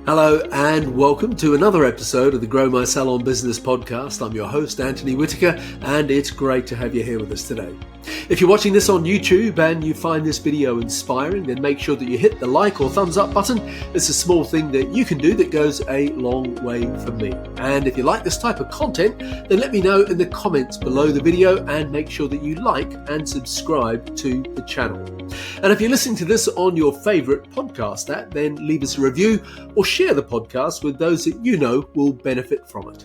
Hello and welcome to another episode of the Grow My Salon Business podcast. I'm your host, Anthony Whitaker, and it's great to have you here with us today. If you're watching this on YouTube and you find this video inspiring, then make sure that you hit the like or thumbs up button. It's a small thing that you can do that goes a long way for me. And if you like this type of content, then let me know in the comments below the video and make sure that you like and subscribe to the channel. And if you're listening to this on your favorite podcast app, then leave us a review or share the podcast with those that you know will benefit from it.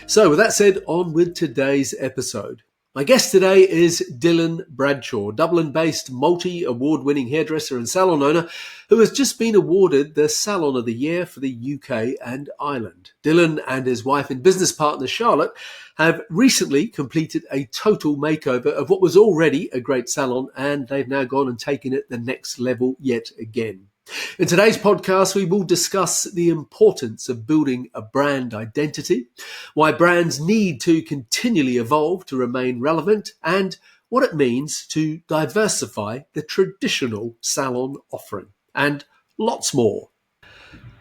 So with that said, on with today's episode. My guest today is Dylan Bradshaw, Dublin-based multi-award-winning hairdresser and salon owner who has just been awarded the Salon of the Year for the UK and Ireland. Dylan and his wife and business partner Charlotte have recently completed a total makeover of what was already a great salon, and they've now gone and taken it the next level yet again. In today's podcast, we will discuss the importance of building a brand identity, why brands need to continually evolve to remain relevant, and what it means to diversify the traditional salon offering, and lots more.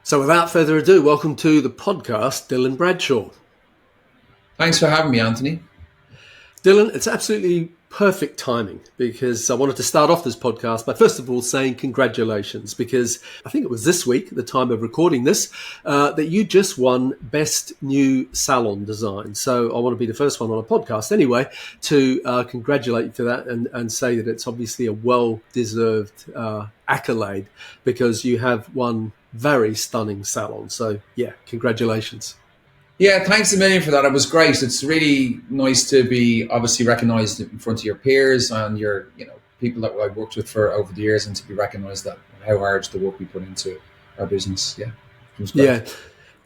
So without further ado, welcome to the podcast, Dylan Bradshaw. Thanks for having me, Anthony. Dylan, it's absolutely perfect timing because I wanted to start off this podcast by first of all saying congratulations, because I think it was this week at the time of recording this that you just won Best New Salon Design. So I want to be the first one on a podcast anyway to congratulate you for that and say that it's obviously a well-deserved accolade because you have one very stunning salon. So yeah, congratulations. Yeah, thanks a million for that. It was great. It's really nice to be obviously recognised in front of your peers and your, people that I've worked with for over the years, and to be recognised that how hard the work we put into our business. Yeah, it was great.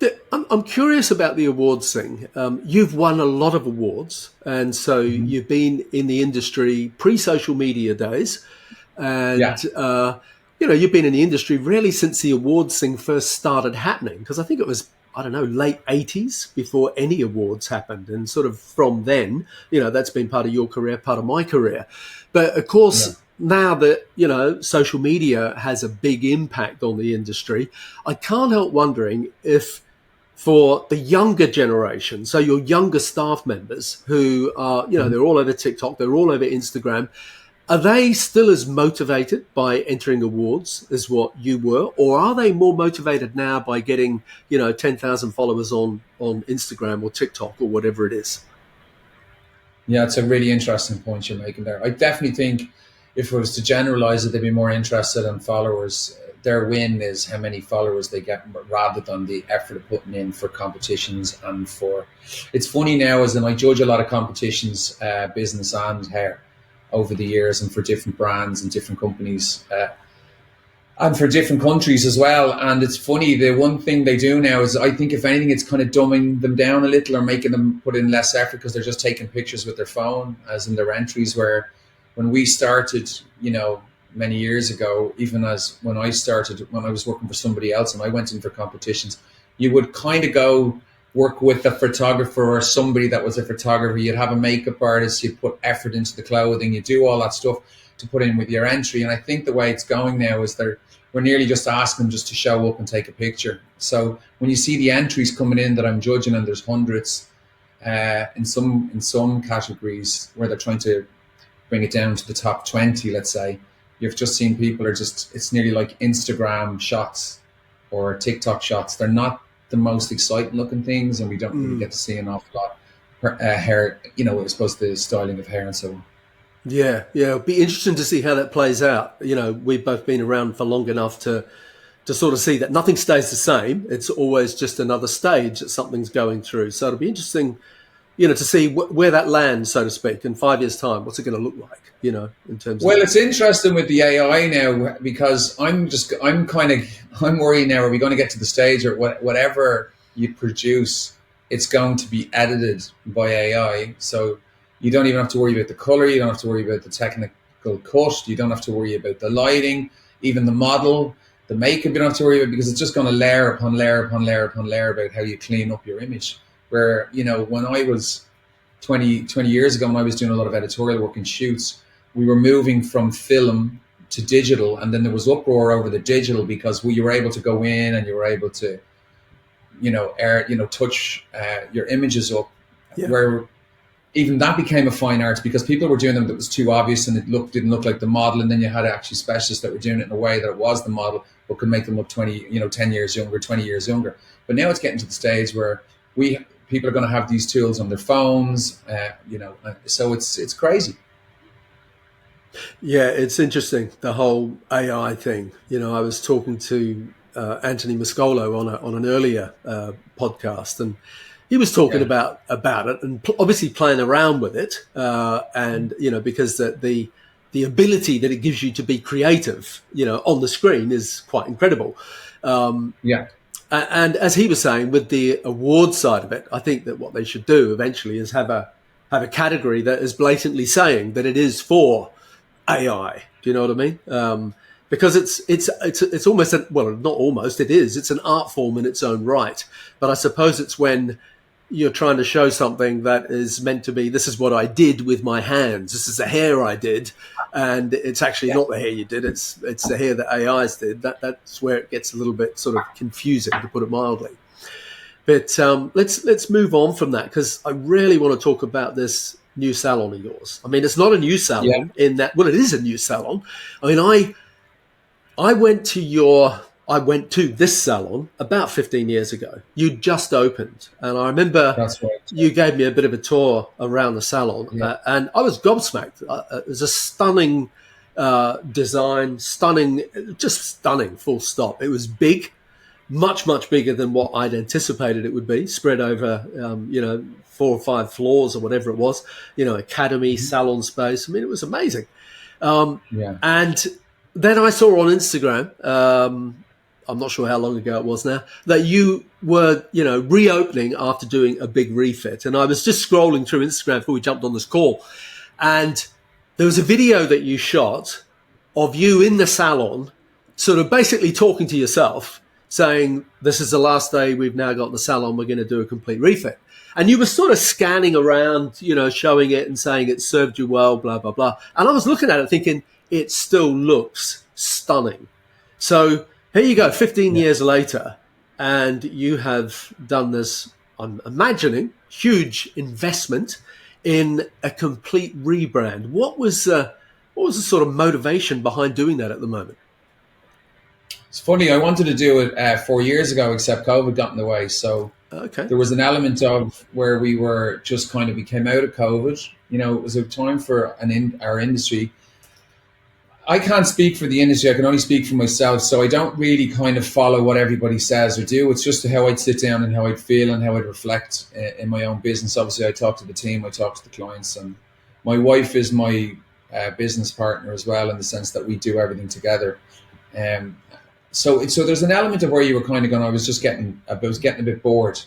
Yeah. I'm curious about the awards thing. You've won a lot of awards, and so you've been in the industry pre-social media days, and you've been in the industry really since the awards thing first started happening, because I think it was late 80s before any awards happened. And sort of from then, that's been part of your career, part of my career. But of course, now that, social media has a big impact on the industry, I can't help wondering if for the younger generation, so your younger staff members who are, they're all over TikTok, they're all over Instagram, are they still as motivated by entering awards as what you were, or are they more motivated now by getting, 10,000 followers on Instagram or TikTok or whatever it is? Yeah, it's a really interesting point you're making there. I definitely think if it was to generalize it, they'd be more interested in followers. Their win is how many followers they get rather than the effort of putting in for competitions and for... It's funny now, as in I judge a lot of competitions, business and hair, over the years, and for different brands and different companies and for different countries as well. And it's funny, the one thing they do now is, I think if anything, it's kind of dumbing them down a little or making them put in less effort because they're just taking pictures with their phone as in their entries, where when we started, many years ago, even as when I started, when I was working for somebody else and I went in for competitions, you would kind of go work with a photographer or somebody that was a photographer. You'd have a makeup artist, you'd put effort into the clothing, you do all that stuff to put in with your entry. And I think the way it's going now is we're nearly just asking them just to show up and take a picture. So when you see the entries coming in that I'm judging, and there's hundreds in some categories where they're trying to bring it down to the top 20, let's say, you've just seen people it's nearly like Instagram shots or TikTok shots. They're not the most exciting looking things, and we don't really get to see an awful lot hair, I suppose the styling of hair and so on. Yeah, it'll be interesting to see how that plays out. We've both been around for long enough to sort of see that nothing stays the same. It's always just another stage that something's going through. So it'll be interesting, to see where that lands, so to speak, in 5 years' time. What's it going to look like, in terms of... Well, it's interesting with the AI now, because I'm worried now, are we going to get to the stage where whatever you produce, it's going to be edited by AI. So you don't even have to worry about the color. You don't have to worry about the technical cut. You don't have to worry about the lighting, even the model, the makeup. You don't have to worry about, because it's just going to layer upon layer upon layer upon layer about how you clean up your image. Where, when I was 20 years ago, when I was doing a lot of editorial work and shoots, we were moving from film to digital, and then there was uproar over the digital because you were able to go in and you were able to touch your images up, Yeah. where even that became a fine art because people were doing them that was too obvious and didn't look like the model, and then you had actually specialists that were doing it in a way that it was the model but could make them look 10 years younger, 20 years younger. But now it's getting to the stage where people are going to have these tools on their phones, so it's crazy. Yeah, it's interesting, the whole AI thing. I was talking to Anthony Muscolo on an earlier podcast, and he was talking about it and obviously playing around with it, and because the ability that it gives you to be creative, on the screen is quite incredible. And as he was saying, with the award side of it, I think that what they should do eventually is have a category that is blatantly saying that it is for AI. Do you know what I mean? Because it's almost not almost, it is. It's an art form in its own right. But I suppose it's when you're trying to show something that is meant to be, this is what I did with my hands. This is the hair I did, and it's actually not the hair you did. It's the hair that AIs did. That's where it gets a little bit sort of confusing, to put it mildly. But let's move on from that, because I really want to talk about this new salon of yours. I mean, it's not a new salon in that, well, it is a new salon. I mean, I went to this salon about 15 years ago. You'd just opened. And I remember you gave me a bit of a tour around the salon, and I was gobsmacked. It was a stunning design, just stunning, full stop. It was big, much, much bigger than what I'd anticipated it would be, spread over, 4 or 5 floors or whatever it was, academy, salon space. I mean, it was amazing. And then I saw on Instagram, I'm not sure how long ago it was now, that you were, reopening after doing a big refit. And I was just scrolling through Instagram before we jumped on this call. And there was a video that you shot of you in the salon, sort of basically talking to yourself, saying, this is the last day we've now got the salon, we're going to do a complete refit. And you were sort of scanning around, showing it and saying it served you well, blah, blah, blah. And I was looking at it thinking, it still looks stunning. So here you go, 15 years later, and you have done this, I'm imagining, huge investment in a complete rebrand. What was the sort of motivation behind doing that at the moment? It's funny, I wanted to do it 4 years ago, except COVID got in the way. So there was an element of where we were just we came out of COVID. It was a time for our industry. I can't speak for the industry. I can only speak for myself. So I don't really follow what everybody says or do. It's just how I'd sit down and how I'd feel and how I'd reflect in my own business. Obviously, I talk to the team, I talk to the clients, and my wife is my business partner as well, in the sense that we do everything together. So there's an element of where you were going, I was getting a bit bored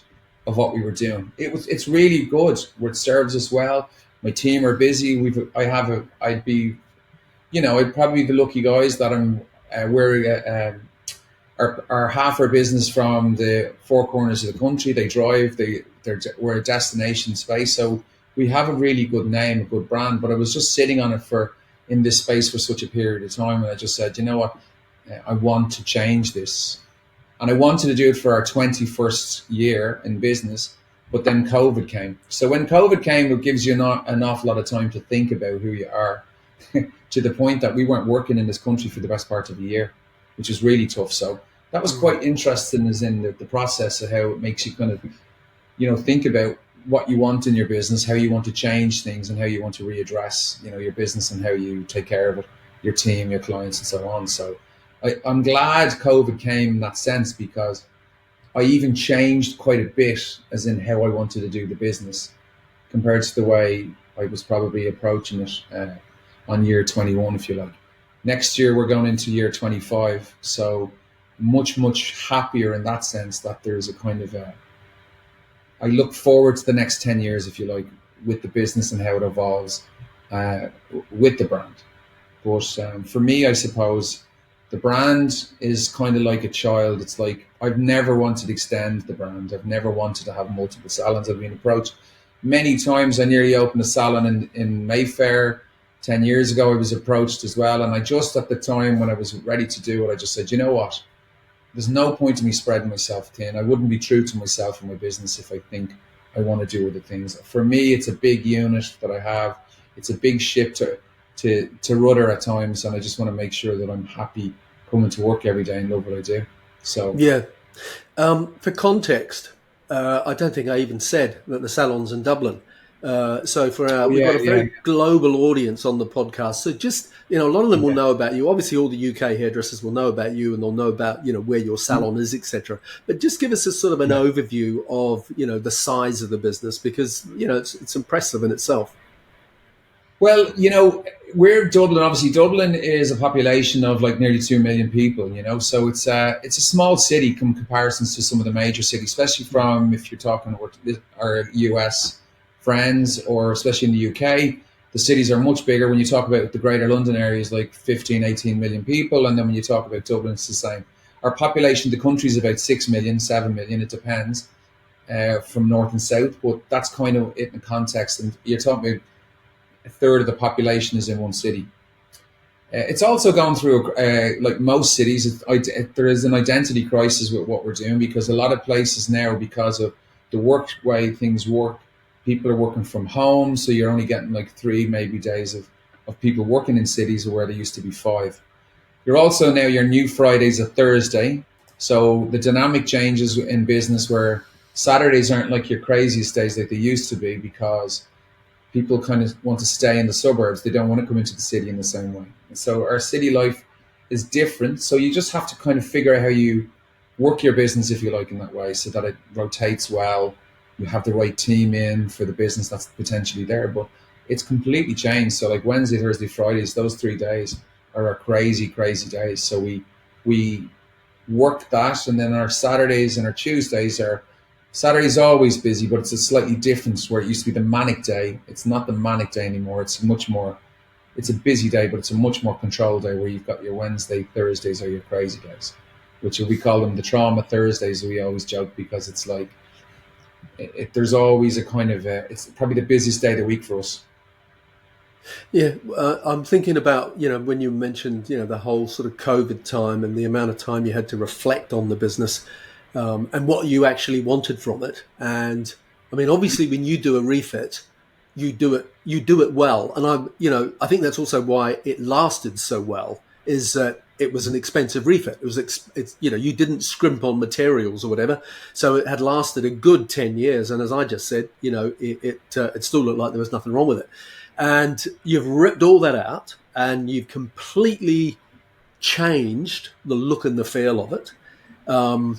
of what we were doing. It's really good. It serves us well. My team are busy. I'd probably be the lucky guys that are half our business from the 4 corners of the country. They drive, we're a destination space. So we have a really good name, a good brand, but I was just sitting on it in this space for such a period of time. And I just said, you know what? I want to change this. And I wanted to do it for our 21st year in business, but then COVID came. So when COVID came, it gives you an awful lot of time to think about who you are, to the point that we weren't working in this country for the best part of a year, which was really tough. So that was quite interesting, as in the process of how it makes you think about what you want in your business, how you want to change things, and how you want to readdress, your business and how you take care of it, your team, your clients, and so on. So I'm glad COVID came in that sense, because I even changed quite a bit, as in how I wanted to do the business compared to the way I was probably approaching it on year 21, if you like. Next year, we're going into year 25. So much, much happier in that sense, that there's I look forward to the next 10 years, if you like, with the business and how it evolves with the brand. But for me, I suppose, the brand is like a child. It's like, I've never wanted to extend the brand. I've never wanted to have multiple salons. I've been approached many times. I nearly opened a salon in Mayfair 10 years ago. I was approached as well. And I just, at the time when I was ready to do it, I just said, you know what? there's no point in me spreading myself thin. I wouldn't be true to myself and my business if I think I want to do other things. For me, it's a big unit that I have. It's a big ship to rudder at times, and I just want to make sure that I'm happy coming to work every day and love what I do. So Yeah. For context, I don't think I even said that the salon's in Dublin. So we've got a very global audience on the podcast. So just, a lot of them will know about you. Obviously, all the UK hairdressers will know about you, and they'll know about, where your salon is, etc. But just give us a sort of an overview of, the size of the business, because, it's impressive in itself. Well, we're Dublin. Obviously, Dublin is a population of like nearly 2 million people. So it's a small city in comparisons to some of the major cities, especially from if you're talking about our US friends, or especially in the UK. The cities are much bigger. When you talk about the greater London area is like 15, 18 million people, and then when you talk about Dublin, it's the same. Our population, the country is about 6 million, 7 million. It depends from north and south, but that's kind of it in context. And you're talking about a third of the population is in one city. It's also gone through, like most cities, there is an identity crisis with what we're doing, because a lot of places now, because of the work way things work, people are working from home. So you're only getting like 3 maybe days of people working in cities where there used to be 5. You're also now, your new Friday's a Thursday. So the dynamic changes in business where Saturdays aren't like your craziest days like they used to be, because people kind of want to stay in the suburbs. They don't want to come into the city in the same way. So our city life is different. So you just have to kind of figure out how you work your business, if you like, in that way, so that it rotates well. You have the right team in for the business that's potentially there. But it's completely changed. So like Wednesday, Thursday, Fridays, those 3 days are our crazy, crazy days. So we work that. And then our Saturdays and our Tuesdays are, Saturday's always busy, but it's a slightly different, where it used to be the manic day. It's not the manic day anymore. It's a busy day, but it's a much more controlled day, where you've got your Wednesday, Thursdays are your crazy days, which we call them the trauma Thursdays. We always joke, because it's like, there's always a kind of, it's probably the busiest day of the week for us. Yeah, I'm thinking about, when you mentioned, the whole sort of COVID time and the amount of time you had to reflect on the business. And what you actually wanted from it. And I mean, obviously, when you do a refit, you do it well. And I think that's also why it lasted so well, is that it was an expensive refit. You didn't scrimp on materials or whatever. So it had lasted a good 10 years. And as I just said, it still looked like there was nothing wrong with it. And you've ripped all that out, and you've completely changed the look and the feel of it. And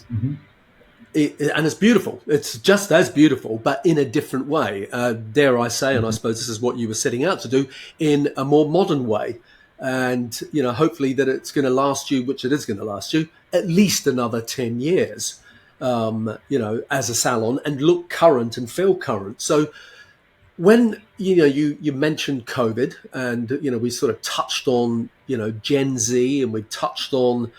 it's beautiful. It's just as beautiful, but in a different way. Dare I say, and I suppose this is what you were setting out to do, in a more modern way. And, hopefully that it's going to last you, which it is going to last you, at least another 10 years, as a salon, and look current and feel current. So when, you mentioned COVID, and, we sort of touched on, Gen Z, and we touched on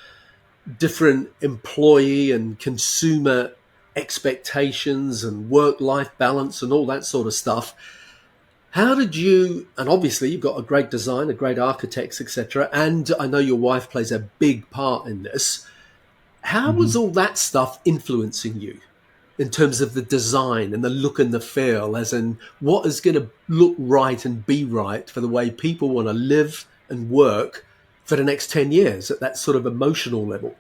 different employee and consumer expectations and work-life balance and all that sort of stuff. How did you, and obviously you've got a great design, a great architects, etc., and I know your wife plays a big part in this. How was all that stuff influencing you in terms of the design and the look and the feel, as in what is going to look right and be right for the way people want to live and work for the next 10 years at that sort of emotional level?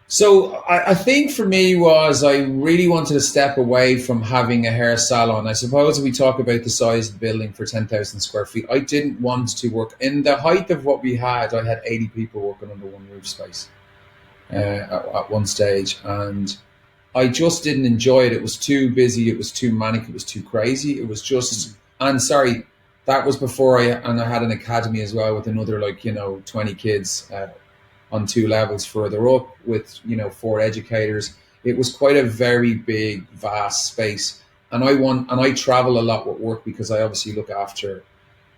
So I think for me was, I really wanted to step away from having a hair salon. I suppose we talk about the size of the building for 10,000 square feet. I didn't want to work in the height of what we had. I had 80 people working under one roof space at one stage. And I just didn't enjoy it. It was too busy. It was too manic. It was too crazy. It was just, and sorry, that was before I had an academy as well with another 20 kids on 2 levels further up with 4 educators. It was quite a very big, vast space, and I travel a lot with work, because I obviously look after.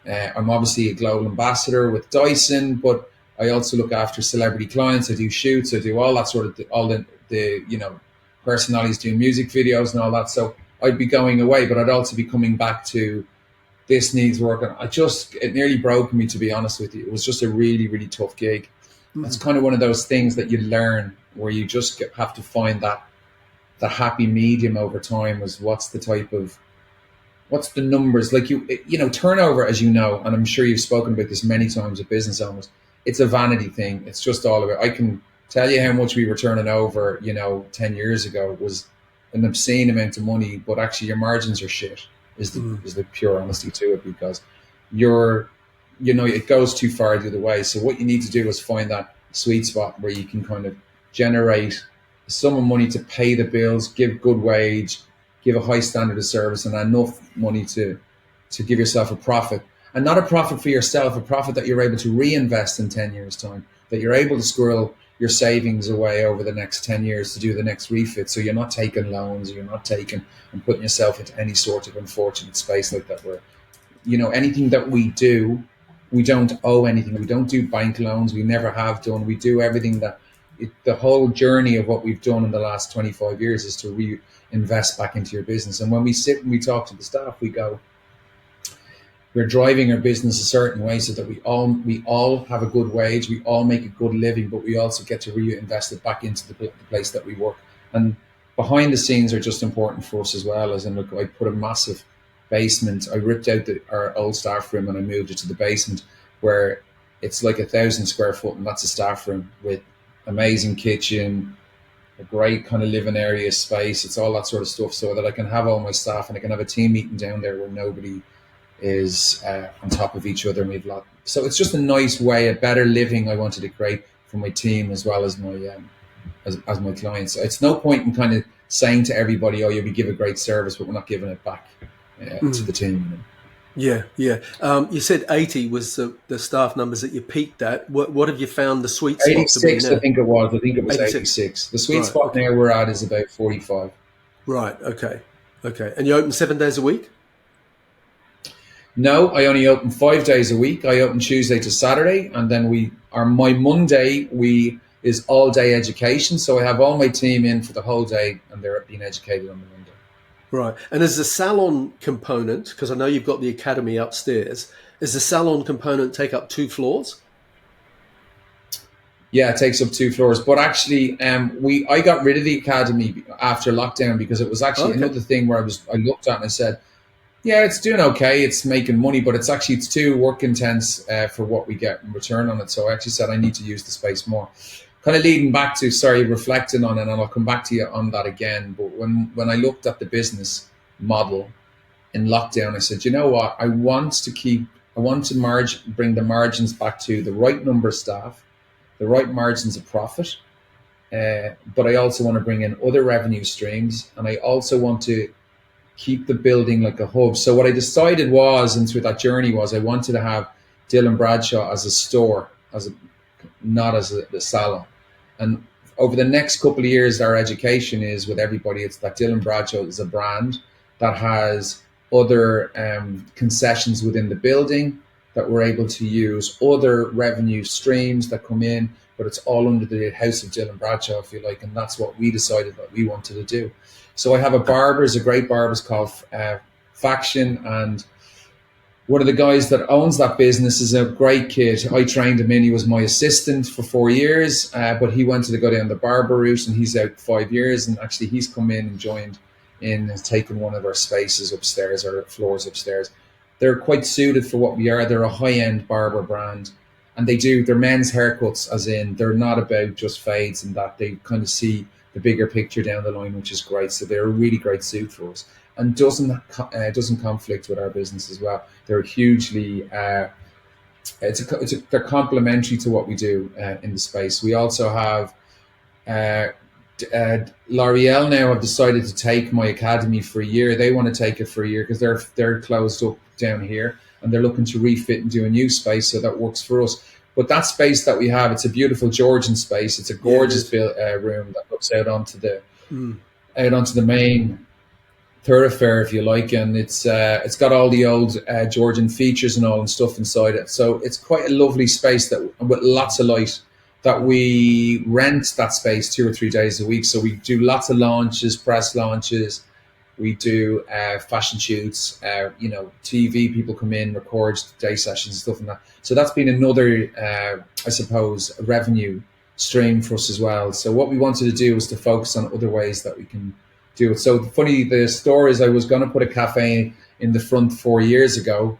I'm obviously a global ambassador with Dyson, but I also look after celebrity clients. I do shoots. I do all that sort of all the personalities doing music videos and all that. So I'd be going away, but I'd also be coming back to. This needs work. And it nearly broke me, to be honest with you. It was just a really, really tough gig. It's kind of one of those things that you learn where you just have to find that the happy medium over time. Was what's the numbers, like turnover, as you know, and I'm sure you've spoken about this many times with business owners. It's a vanity thing. It's just all about, I can tell you how much we were turning over 10 years ago was an obscene amount of money, but actually your margins are shit, is the pure honesty to it, because it goes too far the other way. So what you need to do is find that sweet spot where you can kind of generate a sum of money to pay the bills, give good wage, give a high standard of service, and enough money to give yourself a profit. And not a profit for yourself, a profit that you're able to reinvest in 10 years' time, that you're able to squirrel your savings away over the next 10 years to do the next refit. So you're not taking loans, you're not taking and putting yourself into any sort of unfortunate space like that, where, anything that we do, we don't owe anything. We don't do bank loans. We never have done. We do everything the whole journey of what we've done in the last 25 years is to reinvest back into your business. And when we sit and we talk to the staff, we go, we're driving our business a certain way so that we all have a good wage, we all make a good living, but we also get to reinvest it back into the place that we work. And behind the scenes are just important for us as well. As in, look, I put a massive basement. I ripped out our old staff room and I moved it to the basement, where it's like 1,000 square foot, and that's a staff room with amazing kitchen, a great kind of living area space. It's all that sort of stuff, so that I can have all my staff and I can have a team meeting down there where nobody is on top of each other. So it's just a nice way, a better living I wanted to create for my team as well as my as my clients. So it's no point in kind of saying to everybody, "Oh, yeah, we give a great service, but we're not giving it back to the team." Yeah. You said 80 was the staff numbers that you peaked at. What have you found the sweet spot 86, to be now? I think it was. 86. The sweet spot now we're at is about 45. Right. Okay. And you open 7 days a week? No, I only open 5 days a week. I open Tuesday to Saturday, and then my Monday is all day education. So I have all my team in for the whole day, and they're being educated on the Monday. Right. And there's a salon component, because I know you've got the academy upstairs. Does the salon component take up 2 floors? Yeah, it takes up 2 floors. But actually, I got rid of the academy after lockdown, because it was actually another thing where I looked at and I said, yeah, it's doing okay. It's making money, but it's too work intense for what we get in return on it. So I actually said I need to use the space more. Kind of leading back to, reflecting on it, and I'll come back to you on that again. But when I looked at the business model in lockdown, I said, you know what? I want to bring the margins back to the right number of staff, the right margins of profit. But I also want to bring in other revenue streams, and I also want to keep the building like a hub. So what I decided was, and through that journey, was I wanted to have Dylan Bradshaw as a store, not as the salon. And over the next couple of years, our education is with everybody, it's that Dylan Bradshaw is a brand that has other concessions within the building that we're able to use, other revenue streams that come in, but it's all under the house of Dylan Bradshaw, if you like. And that's what we decided that we wanted to do. So I have a great barber called Faction, and one of the guys that owns that business is a great kid. I trained him in. He was my assistant for 4 years, but he wanted to go down the barber route, and he's out 5 years. And actually, he's come in and joined in and taken one of our spaces upstairs, our floors upstairs. They're quite suited for what we are. They're a high-end barber brand, and they're men's haircuts, as in they're not about just fades and that. They kind of see the bigger picture down the line, which is great. So they're a really great suit for us, and doesn't conflict with our business as well. They're hugely they're complementary to what we do in the space. We also have L'Oreal now have decided to take my academy for a year. They want to take it for a year because they're closed up down here, and they're looking to refit and do a new space, so that works for us. But that space that we have, it's a beautiful Georgian space. It's a gorgeous room that looks out onto the main thoroughfare, if you like, and it's got all the old Georgian features and all and stuff inside it. So it's quite a lovely space with lots of light. That we rent that space 2 or 3 days a week. So we do lots of launches, press launches, We do fashion shoots, TV, people come in, record day sessions and stuff like that. So that's been another, I suppose, revenue stream for us as well. So what we wanted to do was to focus on other ways that we can do it. So the story is I was going to put a cafe in the front 4 years ago,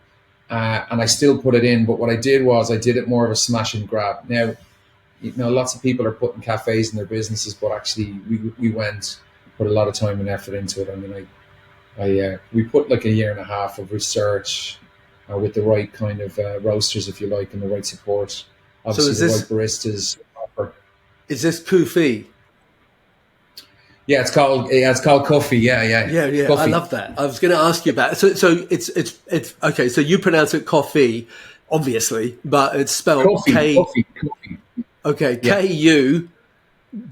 and I still put it in. But what I did was I did it more of a smash and grab. Now, lots of people are putting cafes in their businesses, but actually we put a lot of time and effort into it. I mean, we put like a year and a half of research with the right kind of roasters, if you like, and the right support. Obviously, so right baristas. Is this Kufi? Yeah, it's called coffee. Yeah. Coffee. I love that. I was going to ask you about it. So it's okay. So you pronounce it coffee, obviously, but it's spelled coffee. Okay, yeah. KU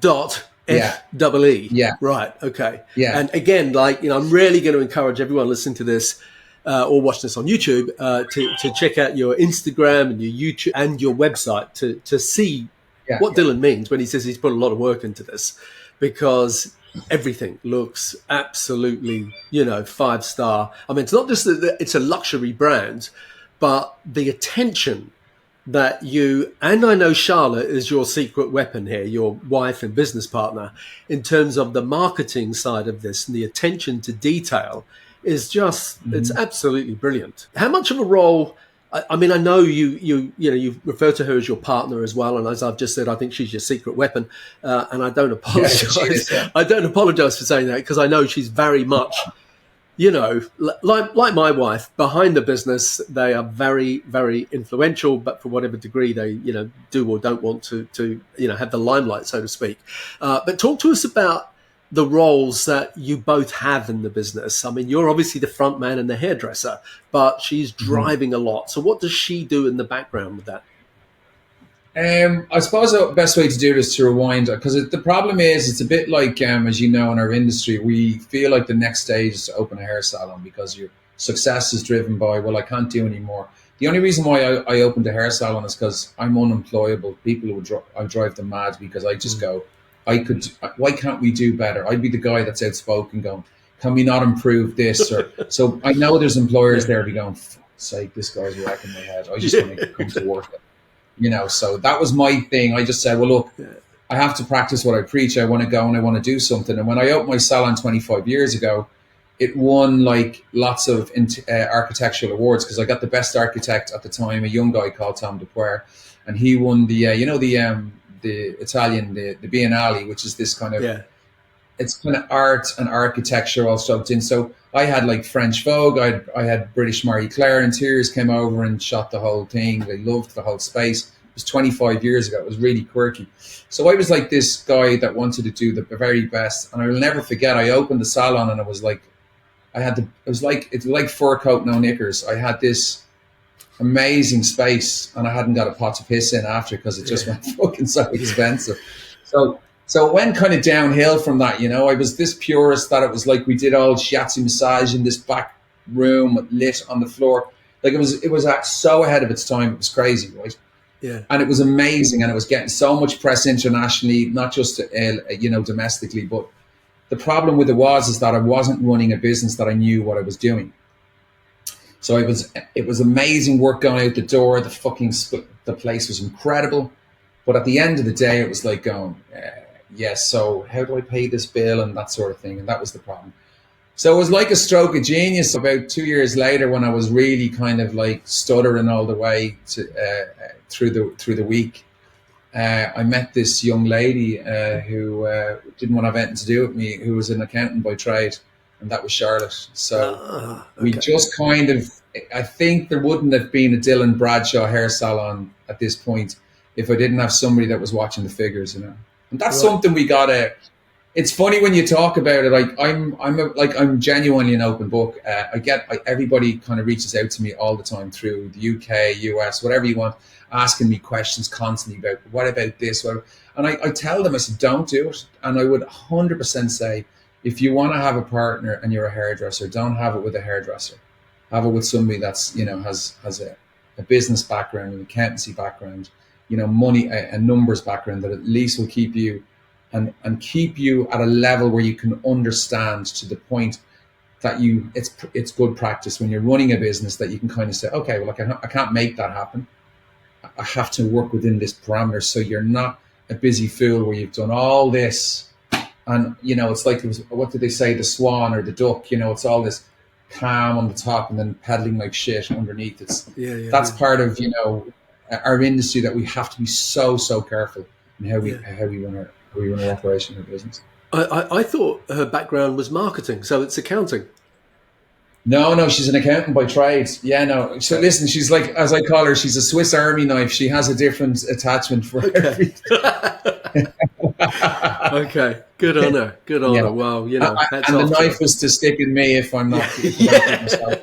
dot FEE. Yeah. Right. Okay. Yeah. And again, I'm really going to encourage everyone listening to this or watching this on YouTube to check out your Instagram and your YouTube and your website to see what Dylan means when he says he's put a lot of work into this, because everything looks absolutely, 5-star. I mean, it's not just that it's a luxury brand, but the attention that you, and I know Charlotte is your secret weapon here, your wife and business partner, in terms of the marketing side of this, and the attention to detail is just, it's absolutely brilliant. How much of a role, I mean, I know you refer to her as your partner as well, and as I've just said, I think she's your secret weapon, and I don't apologize. I don't apologize for saying that, because I know she's very much, like my wife, behind the business. They are very, very influential, but for whatever degree they, do or don't want to have the limelight, so to speak. But talk to us about the roles that you both have in the business. I mean, you're obviously the front man and the hairdresser, but she's driving a lot. So what does she do in the background with that? I suppose the best way to do it is to rewind, because the problem is it's a bit like, as you know, in our industry, we feel like the next stage is to open a hair salon because your success is driven by, well, I can't do anymore. The only reason why I opened a hair salon is because I'm unemployable. People I drive them mad, because I just go, why can't we do better? I'd be the guy that's outspoken going, can we not improve this? Or so I know there's employers there be going, for fuck's sake, this guy's wrecking my head. I just want to come to work. So that was my thing. I just said, well, look, I have to practice what I preach. I want to go and I want to do something. And when I opened my salon 25 years ago, it won like lots of architectural awards, because I got the best architect at the time, a young guy called Tom DePuer, and he won the Italian, the Biennale, which is this kind of, it's kind of art and architecture all stroked in. So I had like French Vogue, I had British Marie Claire Interiors came over and shot the whole thing. They loved the whole space. It was 25 years ago. It was really quirky. So I was like this guy that wanted to do the very best. And I will never forget, I opened the salon and it was like, it was like fur coat, no knickers. I had this amazing space and I hadn't got a pot to piss in after, because it just went fucking so expensive. So it went kind of downhill from that, I was this purist that it was like we did all shiatsu massage in this back room lit on the floor. Like it was so ahead of its time. It was crazy, right? Yeah. And it was amazing, and it was getting so much press internationally, not just domestically. But the problem with it is that I wasn't running a business that I knew what I was doing. So it was amazing work going out the door. The place was incredible, but at the end of the day, it was like going, yes. So how do I pay this bill and that sort of thing? And that was the problem. So it was like a stroke of genius. About 2 years later, when I was really kind of like stuttering all the way through the week, I met this young lady who didn't want to have anything to do with me, who was an accountant by trade, and that was Charlotte. So we just kind of, I think there wouldn't have been a Dylan Bradshaw hair salon at this point if I didn't have somebody that was watching the figures, And that's something we gotta. It's funny when you talk about it. Like I'm genuinely an open book. Everybody kind of reaches out to me all the time through the UK, US, whatever you want, asking me questions constantly about what about this, and I tell them, I said, don't do it. And I would 100% say, if you want to have a partner and you're a hairdresser, don't have it with a hairdresser. Have it with somebody that's has a business background, an accountancy background, money and numbers background, that at least will keep you and keep you at a level where you can understand to the point it's good practice when you're running a business that you can kind of say, okay, well, I can't make that happen. I have to work within this parameter. So you're not a busy fool where you've done all this, and it's like what did they say, the swan or the duck? It's all this calm on the top and then pedaling like shit underneath. That's part of our industry, that we have to be so careful in how we run our operation or business. I thought her background was marketing, so it's accounting. No, she's an accountant by trade. Yeah, no. So listen, she's like, as I call her, she's a Swiss Army knife. She has a different attachment for everything. Okay, good on her. Good on her. Wow, and the knife was to stick in me if I'm not. Myself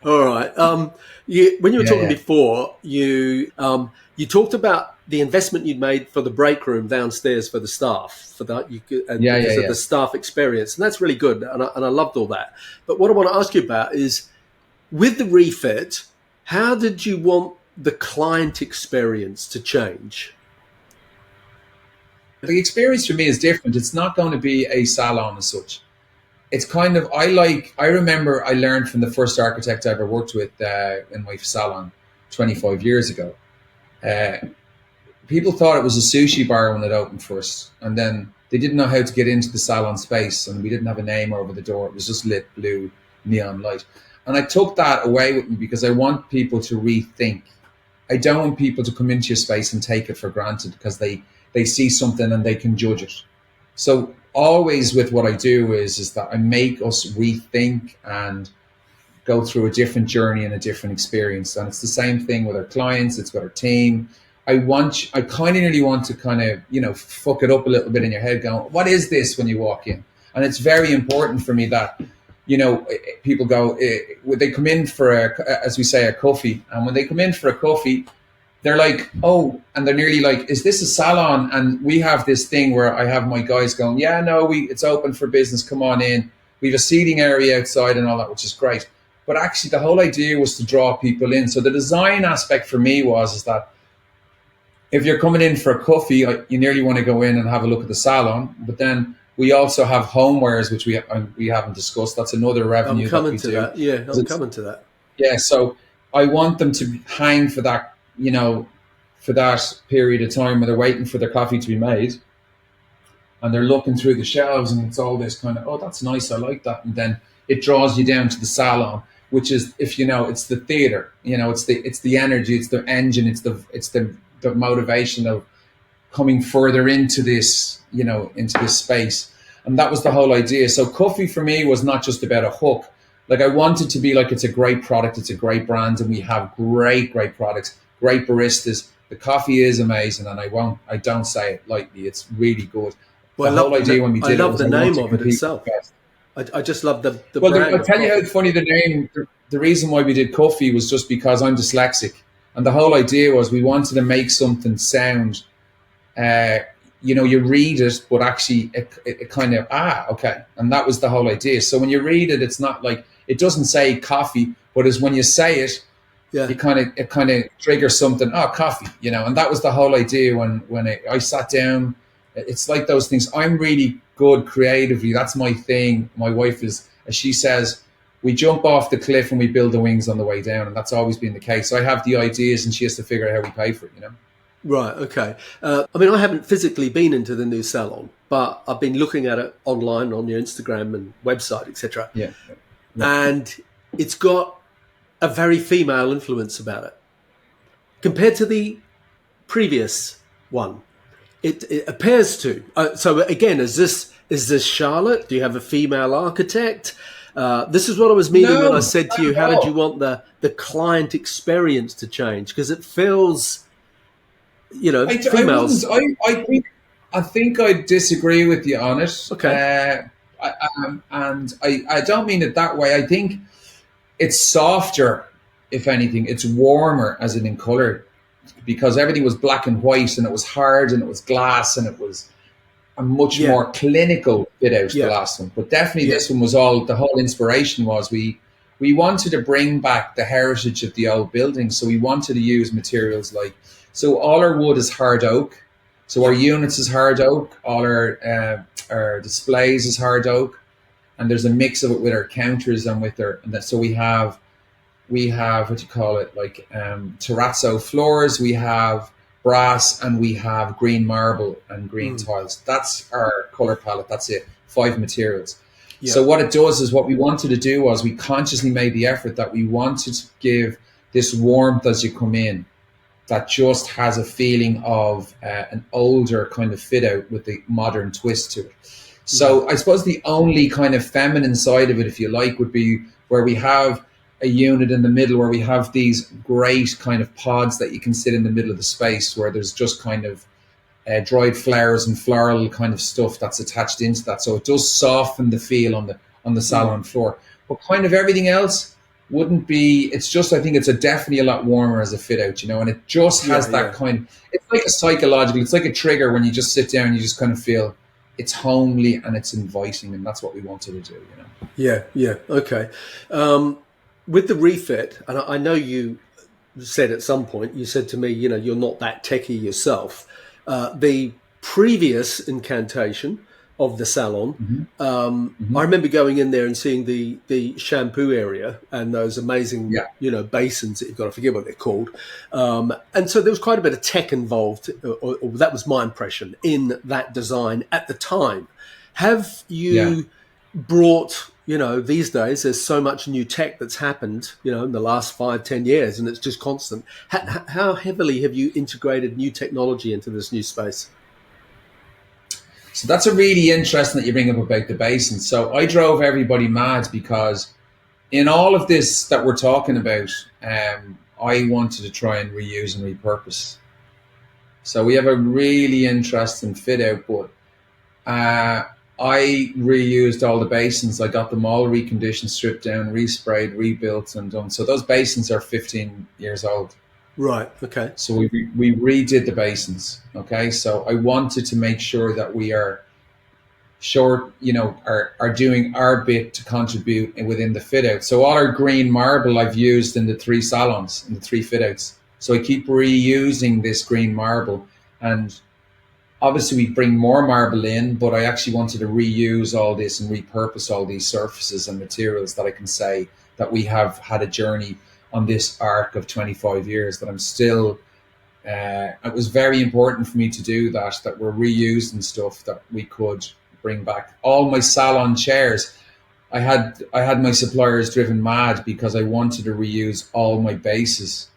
All right. When you were talking before, you talked about the investment you'd made for the break room downstairs for the staff, for that because of the staff experience, and that's really good, and I loved all that. But what I want to ask you about is, with the refit, how did you want the client experience to change? The experience for me is different. It's not going to be a salon as such. It's kind of, I remember I learned from the first architect I ever worked with in my salon 25 years ago. People thought it was a sushi bar when it opened first, and then they didn't know how to get into the salon space, and we didn't have a name over the door. It was just lit blue neon light. And I took that away with me because I want people to rethink. I don't want people to come into your space and take it for granted because they see something and they can judge it. So always with what I do is that I make us rethink and go through a different journey and a different experience. And it's the same thing with our clients. It's with our team. I kind of really want to kind of, fuck it up a little bit in your head going, what is this when you walk in? And it's very important for me that, people go, when they come in for as we say, a coffee. And when they come in for a coffee, they're like, oh, and they're nearly like, is this a salon? And we have this thing where I have my guys going, yeah, no, it's open for business. Come on in. We have a seating area outside and all that, which is great. But actually the whole idea was to draw people in. So the design aspect for me is that if you're coming in for a coffee, you nearly want to go in and have a look at the salon. But then we also have homewares, which we haven't discussed. That's another revenue. I'm coming to that. Yeah, I'm coming to that. Yeah, so I want them to hang for that, for that period of time where they're waiting for their coffee to be made. And they're looking through the shelves and it's all this kind of, oh, that's nice, I like that. And then it draws you down to the salon, which is, if it's the theater, it's the energy, it's the engine, it's the motivation of coming further into this, into this space. And that was the whole idea. So coffee for me was not just about a hook. Like I wanted to be like, it's a great product, it's a great brand, and we have great products, great baristas. The coffee is amazing, and I don't say it lightly. It's really good. Well, I love the name of it itself. I just love the well, brand. I'll tell you how funny the name. The reason why we did coffee was just because I'm dyslexic, and the whole idea was we wanted to make something sound. You read it, but actually it kind of okay, and that was the whole idea. So when you read it, it's not like it doesn't say coffee, but as when you say it, it kind of triggers something. Oh, coffee, and that was the whole idea. When I sat down, it's like those things. I'm really good creatively. That's my thing. My wife is, as she says, we jump off the cliff and we build the wings on the way down, and that's always been the case. So I have the ideas, and she has to figure out how we pay for it. Right. Okay. I haven't physically been into the new salon, but I've been looking at it online on your Instagram and website, etc. Yeah. And it's got a very female influence about it compared to the previous one. It appears to. So again, is this Charlotte? Do you have a female architect? This is what I was meaning when I said to you, how did you want the client experience to change? Because it feels, females. I think I disagree with you on it. Okay. And I don't mean it that way. I think it's softer, if anything. It's warmer, as in color, because everything was black and white, and it was hard, and it was glass, and it was a much more clinical fit out, the last one. But definitely this one was the whole inspiration was we wanted to bring back the heritage of the old building. So we wanted to use materials so all our wood is hard oak. So our units is hard oak, all our displays is hard oak. and there's a mix of it with our counters and with our, and that, so we have what you call it, like terrazzo floors, we have brass, and we have green marble and green tiles. That's our color palette. That's it. 5 materials. Yeah. So what it does is, what we wanted to do was, we consciously made the effort that we wanted to give this warmth as you come in, that just has a feeling of an older kind of fit out with the modern twist to it. So I suppose the only kind of feminine side of it, if you like, would be where we have a unit in the middle where we have these great kind of pods that you can sit in the middle of the space, where there's just kind of dried flowers and floral kind of stuff that's attached into that. So it does soften the feel on the salon floor. But kind of everything else wouldn't be, it's just, I think it's definitely a lot warmer as a fit out, you know, and it just has that kind, it's like a psychological, it's like a trigger when you just sit down, you just kind of feel it's homely and it's inviting, and that's what we wanted to do, you know. Yeah, okay. With the refit, and I know you said at some point, you said to me, you know, you're not that techie yourself. The previous incantation of the salon, I remember going in there and seeing the shampoo area and those amazing, you know, basins that you've got, to forget what they're called. And so there was quite a bit of tech involved, or that was my impression, in that design at the time. Have you brought, you know, these days there's so much new tech that's happened, you know, in the last 5-10 years, and it's just constant. How heavily have you integrated new technology into this new space? So that's a really interesting that you bring up about the basin. So I drove everybody mad, because in all of this that we're talking about, I wanted to try and reuse and repurpose. So we have a really interesting fit out, but I reused all the basins. I got them all reconditioned, stripped down, resprayed, rebuilt, and done. So those basins are 15 years old. Right. Okay. So we redid the basins. Okay. So I wanted to make sure that we are are doing our bit to contribute within the fit out. So all our green marble I've used in the 3 salons, in the 3 fit outs. So I keep reusing this green marble, and obviously we bring more marble in, but I actually wanted to reuse all this and repurpose all these surfaces and materials that I can say that we have had a journey on this arc of 25 years that I'm still, it was very important for me to do that we're reusing stuff that we could bring back. All my salon chairs, I had my suppliers driven mad, because I wanted to reuse all my bases,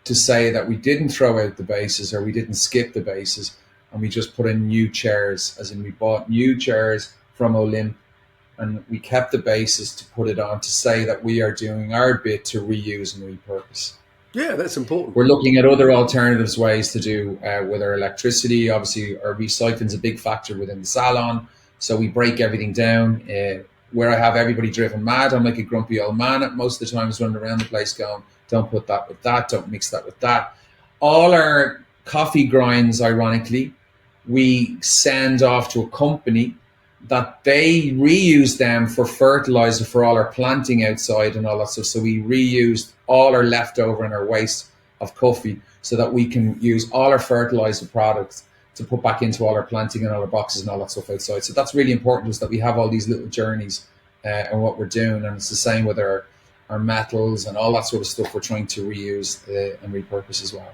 to say that we didn't throw out the bases, or we didn't skip the bases, and we just put in new chairs, as in we bought new chairs from Olymp, and we kept the bases to put it on, to say that we are doing our bit to reuse and repurpose. Yeah, that's important. We're looking at other alternatives, ways to do with our electricity. Obviously, our recycling is a big factor within the salon, so we break everything down. Where I have everybody driven mad, I'm like a grumpy old man at most of the times, running around the place going, don't put that with that, don't mix that with that. All our coffee grinds, ironically, we send off to a company that they reuse them for fertilizer for all our planting outside and all that stuff. So we reused all our leftover and our waste of coffee, so that we can use all our fertilizer products to put back into all our planting and all our boxes and all that stuff outside. So that's really important, is that we have all these little journeys and what we're doing. And it's the same with our metals and all that sort of stuff we're trying to reuse and repurpose as well.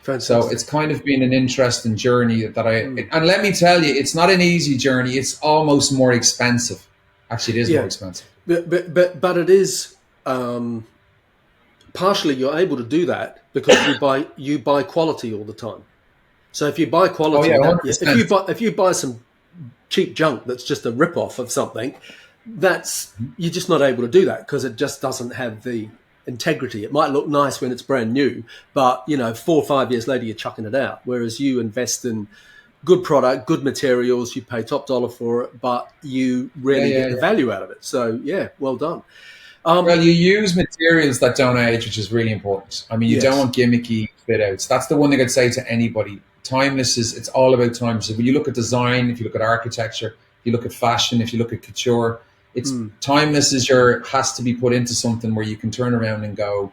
Fantastic. So it's kind of been an interesting journey and let me tell you, it's not an easy journey. It's almost more expensive. Actually, it is more expensive. But it is, partially you're able to do that because you buy quality all the time. So if you buy quality, if you buy some cheap junk that's just a rip-off of something, you're just not able to do that, because it just doesn't have the integrity. It might look nice when it's brand new, but 4 or 5 years later you're chucking it out. Whereas you invest in good product, good materials, you pay top dollar for it, but you really get the value out of it. So well done. Well, you use materials that don't age, which is really important. I mean, you don't want gimmicky fit outs. That's the one thing I'd say to anybody. Timeless it's all about time. So when you look at design, if you look at architecture, if you look at fashion, if you look at couture, it's timeless has to be put into something where you can turn around and go,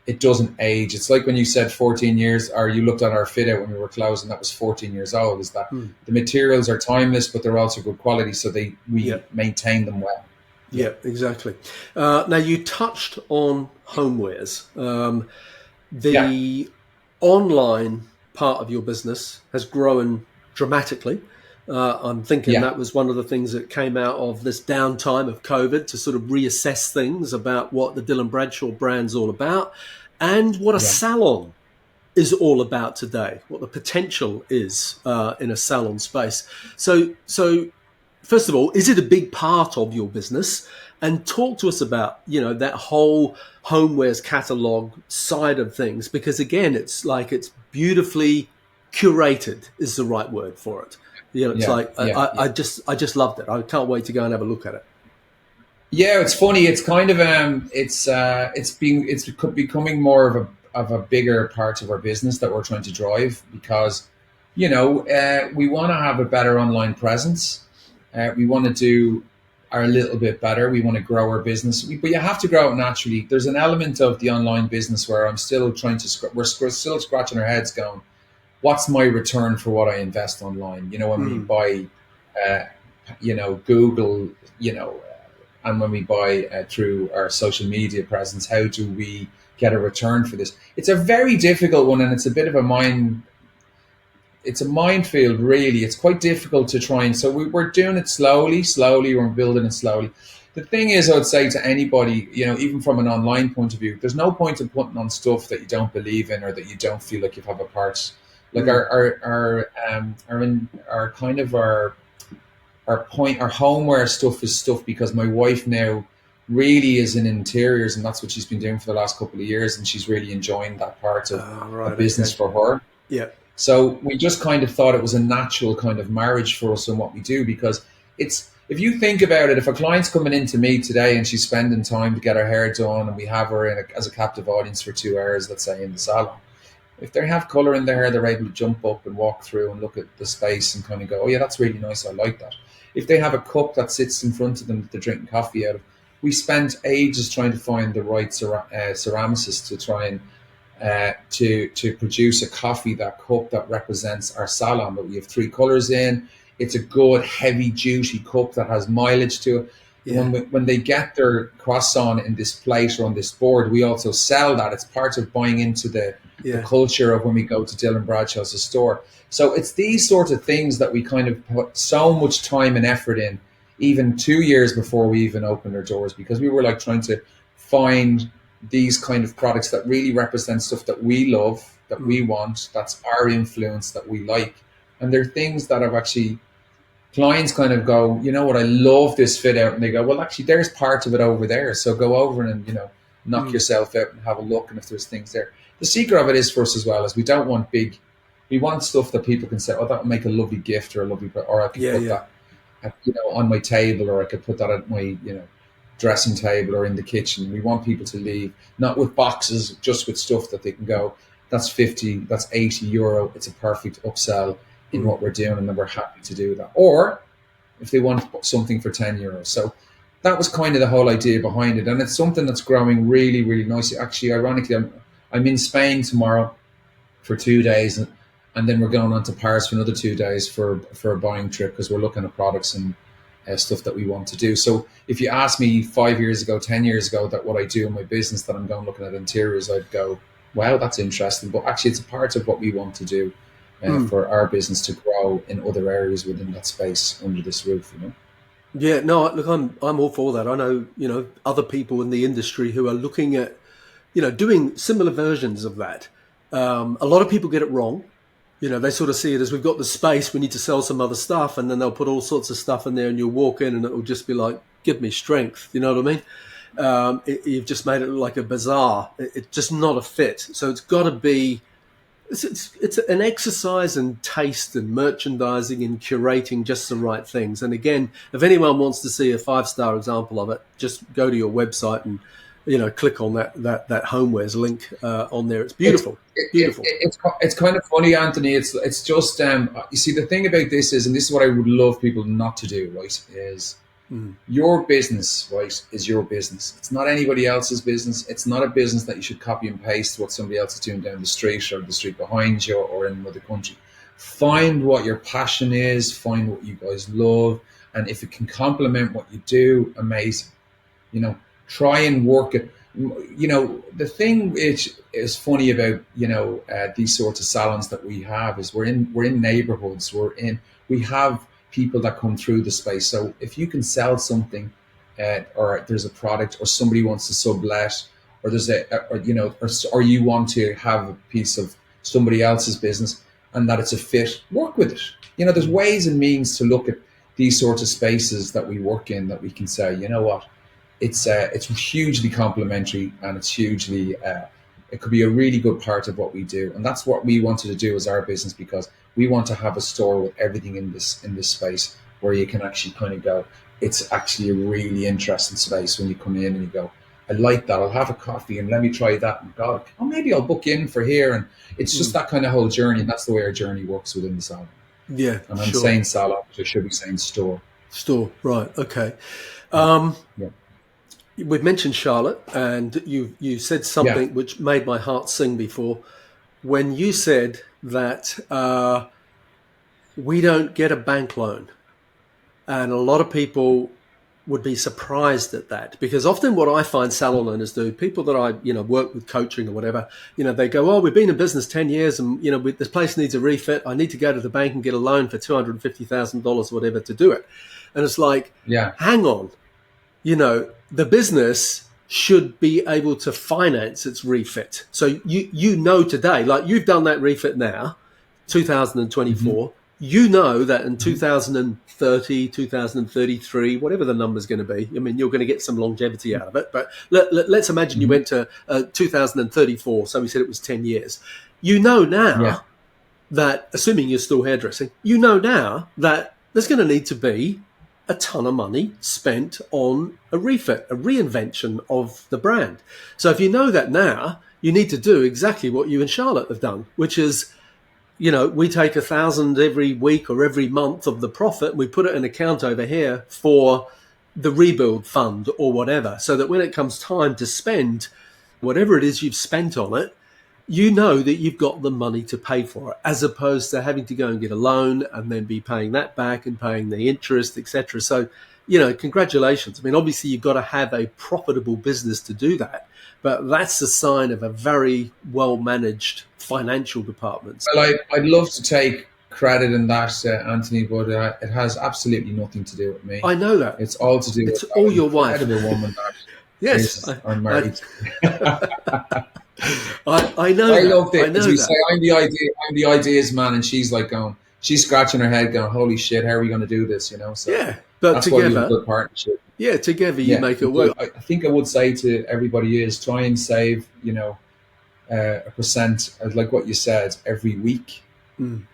it doesn't age. It's like when you said 14 years, or you looked at our fit out when we were closing, that was 14 years old, is that the materials are timeless, but they're also good quality. So we maintain them well. Yeah, exactly. Now, you touched on homewares. Yeah, The online part of your business has grown dramatically. I'm thinking yeah, that was one of the things that came out of this downtime of COVID to sort of reassess things about what the Dylan Bradshaw brand's all about and what a yeah. salon is all about today, what the potential is in a salon space. So first of all, is it a big part of your business? And talk to us about, that whole homewares catalog side of things, because again, it's like it's beautifully curated is the right word for it. It's Yeah, like yeah, yeah. I just loved it. I can't wait to go and have a look at it. Yeah, it's funny. It's kind of it's becoming more of a bigger part of our business that we're trying to drive because, we want to have a better online presence. We want to do our little bit better. We want to grow our business, but you have to grow it naturally. There's an element of the online business where I'm still trying to. We're still scratching our heads, going, "What's my return for what I invest online?" When we Mm. buy, uh, Google, and when we buy through our social media presence, how do we get a return for this? It's a very difficult one, and it's a bit of a it's a minefield, really. It's quite difficult to try, and so we're doing it slowly. We're building it slowly. The thing is, I would say to anybody, even from an online point of view, there's no point in putting on stuff that you don't believe in or that you don't feel like you have a part. Like Mm. our kind of our homeware stuff is stuff because my wife now really is in interiors, and that's what she's been doing for the last couple of years, and she's really enjoying that part of a Right. business Okay. for her. Yeah. So we just kind of thought it was a natural kind of marriage for us in what we do, because it's, if you think about it, if a client's coming in to me today and she's spending time to get her hair done and we have her as a captive audience for 2 hours, let's say in the salon, if they have color in their hair, they're able to jump up and walk through and look at the space and kind of go, oh yeah, that's really nice. I like that. If they have a cup that sits in front of them that they're drinking coffee out of, we spent ages trying to find the right ceramicist to try and to produce a coffee, that cup that represents our salon. But we have three colors in. It's a good, heavy, juicy cup that has mileage to it. Yeah. When they get their croissant in this plate or on this board, we also sell that. It's part of buying into the Yeah. culture of when we go to Dylan Bradshaw's store. So it's these sorts of things that we kind of put so much time and effort in, even 2 years before we even opened our doors, because we were like trying to find these kind of products that really represent stuff that we love, that we Mm. want, that's our influence, that we like. And they're things that have actually, clients kind of go, you know what, I love this fit out. And they go, well, actually, there's part of it over there. So go over and, knock Mm. yourself out and have a look. And if there's things there, the secret of it is for us as well, is we don't want we want stuff that people can say, oh, that would make a lovely gift or a lovely, or I could Yeah. put Yeah. that, on my table, or I could put that at my, dressing table or in the kitchen. We want people to leave, not with boxes, just with stuff that they can go, that's 50, that's 80 euro. It's a perfect upsell in Mm. what we're doing, and then we're happy to do that. Or if they want something for 10 euros. So that was kind of the whole idea behind it. And it's something that's growing really, really nicely. Actually, ironically, I'm in Spain tomorrow for 2 days, and then we're going on to Paris for another 2 days for a buying trip, because we're looking at products and stuff that we want to do. So if you asked me 5 years ago, 10 years ago, that what I do in my business, that I'm going looking at interiors, I'd go, wow, that's interesting. But actually, it's a part of what we want to do Mm. for our business to grow in other areas within that space under this roof. Yeah, no, look, I'm all for that. I know, other people in the industry who are looking at, doing similar versions of that. A lot of people get it wrong. They sort of see it as we've got the space, we need to sell some other stuff, and then they'll put all sorts of stuff in there, and you'll walk in, and it'll just be like, give me strength. You know what I mean? You've just made it look like a bazaar. It's just not a fit. So it's got to be. It's an exercise in taste and merchandising and curating just the right things. And again, if anyone wants to see a 5-star example of it, just go to your website and click on that homewares link on there. It's It's beautiful, beautiful. it's kind of funny, Anthony. It's just you see, the thing about this is, and this is what I would love people not to do, right? Is Mm. your business, right, is your business. It's not anybody else's business. It's not a business that you should copy and paste what somebody else is doing down the street or the street behind you or in another country. Find what your passion is, find what you guys love, and if it can complement what you do, amazing. Try and work it. The thing which is funny about these sorts of salons that we have is we're in neighborhoods. We have people that come through the space. So if you can sell something, or there's a product, or somebody wants to sublet, or there's or you want to have a piece of somebody else's business, and that it's a fit, work with it. There's ways and means to look at these sorts of spaces that we work in, that we can say, you know what, it's hugely complementary, and it's hugely it could be a really good part of what we do. And that's what we wanted to do as our business, because we want to have a store with everything in this space, where you can actually kind of go, it's actually a really interesting space when you come in and you go, I like that, I'll have a coffee and let me try that, and God, maybe I'll book in for here. And it's just that kind of whole journey, and that's the way our journey works within the salon. Yeah, and I'm saying salon, so I should be saying store. Store, right? Okay. We've mentioned Charlotte, and you said something which made my heart sing before, when you said that we don't get a bank loan, and a lot of people would be surprised at that, because often what I find salon owners do, people that I work with coaching or whatever, they go, oh, we've been in business 10 years and this place needs a refit, I need to go to the bank and get a loan for $250,000 or whatever to do it. And it's like, hang on, the business should be able to finance its refit. So you today, like you've done that refit now, 2024, that in 2030, 2033, whatever the number's going to be, I mean, you're going to get some longevity out of it. But let's imagine you went to 2034. So we said it was 10 years. Now that, assuming you're still hairdressing, now that there's going to need to be a ton of money spent on a refit, a reinvention of the brand. So if you know that now, you need to do exactly what you and Charlotte have done, which is, we take 1,000 every week or every month of the profit, and we put it in an account over here for the rebuild fund or whatever, so that when it comes time to spend whatever it is you've spent on it, that you've got the money to pay for it, as opposed to having to go and get a loan and then be paying that back and paying the interest, etc. So, congratulations. I mean, obviously you've got to have a profitable business to do that, but that's a sign of a very well-managed financial department. Well, I'd love to take credit in that, Anthony, but it has absolutely nothing to do with me. I know that. It's all to do with all your wife. Incredible woman that yes, I'm married. I know. I love it. As we say, I'm the ideas man, and she's like she's scratching her head, going, "Holy shit, how are we going to do this?" So but that's together, why we have a good partnership. Yeah, together you make it work. I think I would say to everybody is try and save, a percent, like what you said, every week, and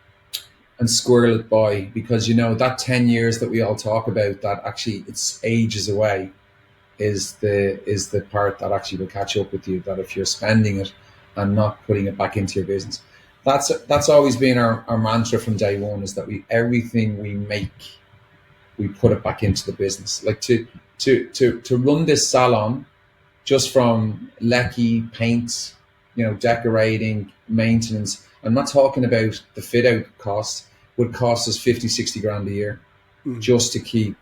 squirrel it by, because that 10 years that we all talk about, that actually it's ages away, is the part that actually will catch up with you. That if you're spending it and not putting it back into your business, that's always been our mantra from day one, is that everything we make, we put it back into the business. Like to run this salon, just from lecky, paint, decorating, maintenance. I'm not talking about the fit out cost, would cost us 50, 60 grand a year just to keep,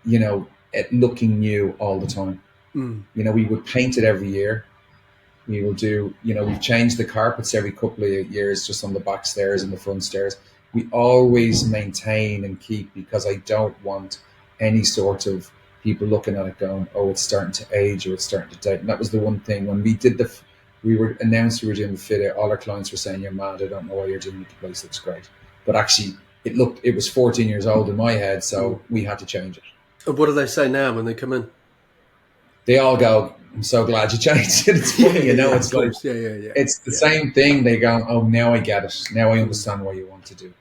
it looking new all the time. We would paint it every year. We will do, we've changed the carpets every couple of years, just on the back stairs and the front stairs. We always maintain and keep, because I don't want any sort of people looking at it going, oh, it's starting to age or it's starting to date. And that was the one thing when we did we were announced we were doing the fit out, all our clients were saying, you're mad, I don't know why you're doing it, the place looks great. But actually it was 14 years old in my head, so we had to change it. And what do they say now when they come in? They all go, I'm so glad you changed it. It's funny, it's like, it's the same thing. They go, oh, now I get it. Now I understand what you want to do.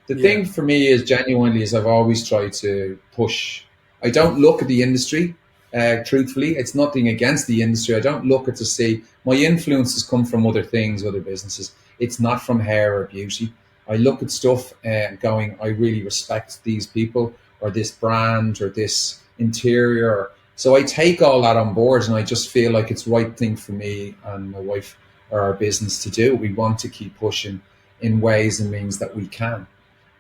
The thing for me is genuinely is I've always tried to push. I don't look at the industry, truthfully. It's nothing against the industry. I don't look at to see. My influences come from other things, other businesses. It's not from hair or beauty. I look at stuff and going, I really respect these people or this brand or this interior. So I take all that on board, and I just feel like it's the right thing for me and my wife or our business to do. We want to keep pushing in ways and means that we can.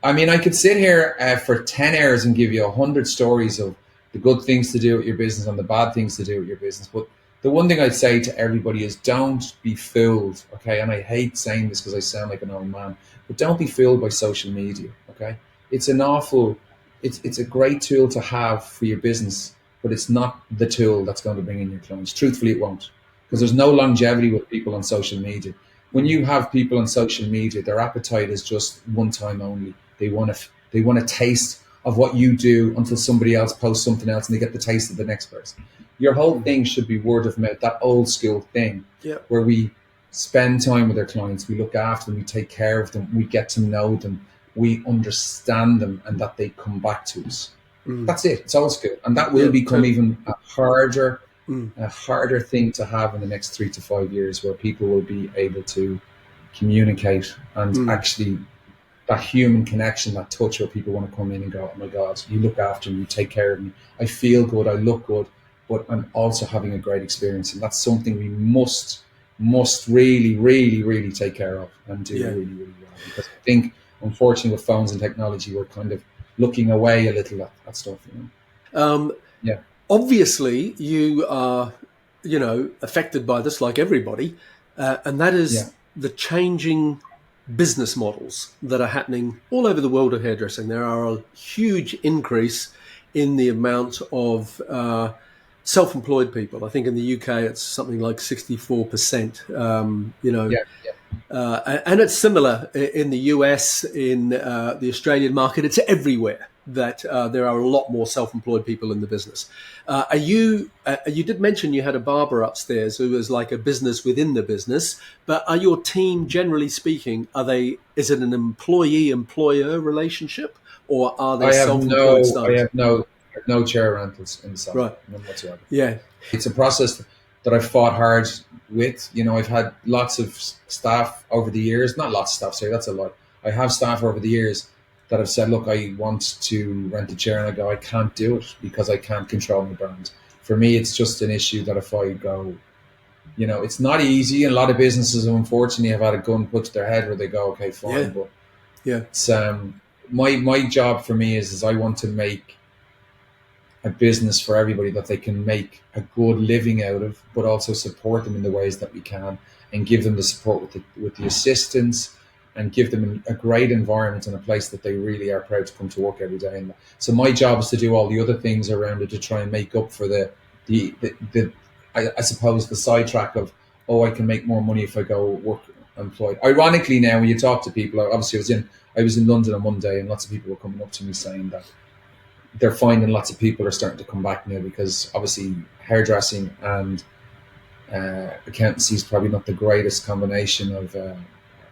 I mean, I could sit here for 10 hours and give you 100 stories of the good things to do with your business and the bad things to do with your business. But the one thing I'd say to everybody is don't be fooled, okay? And I hate saying this because I sound like an old man, but don't be fooled by social media, okay? It's a great tool to have for your business, but it's not the tool that's going to bring in your clients. Truthfully, it won't, because there's no longevity with people on social media. When you have people on social media, their appetite is just one time only. They want a taste of what you do until somebody else posts something else and they get the taste of the next person. Your whole thing should be word of mouth, that old school thing, where we spend time with our clients, we look after them, we take care of them, we get to know them, we understand them, and that they come back to us. That's it. It's old school, and that will become even a harder thing to have in the next 3 to 5 years, where people will be able to communicate and actually that human connection, that touch, where people want to come in and go, oh my God, you look after me, you take care of me, I feel good, I look good, but I'm also having a great experience. And that's something we must really, really, really take care of and do really, really well. Because I think, unfortunately, with phones and technology, we're kind of looking away a little at stuff. Obviously, you are, affected by this like everybody, and that is the changing business models that are happening all over the world of hairdressing. There are a huge increase in the amount of self-employed people. I think in the UK it's something like 64%. And it's similar in the US, in the Australian market. It's everywhere that there are a lot more self-employed people in the business. You did mention you had a barber upstairs who was like a business within the business, but are your team, generally speaking, is it an employee-employer relationship, or are they self-employed staff? I have no chair rentals in the salon, right? None whatsoever. Yeah, it's a process that I've fought hard with. I've had lots of staff over the years. Not lots of staff, sorry, that's a lot. I have staff over the years that have said, look, I want to rent a chair, and I go, I can't do it because I can't control my brand. For me, it's just an issue that if I go, it's not easy. A lot of businesses, unfortunately, have had a gun put to their head where they go, okay, fine. But it's my job for me is I want to make a business for everybody that they can make a good living out of, but also support them in the ways that we can, and give them the support with the assistance, and give them a great environment and a place that they really are proud to come to work every day. And so my job is to do all the other things around it to try and make up for I suppose the sidetrack of, I can make more money if I go work employed. Ironically, now when you talk to people, obviously I was in London on Monday, and lots of people were coming up to me saying that they're finding lots of people are starting to come back now, because obviously hairdressing and accountancy is probably not the greatest combination of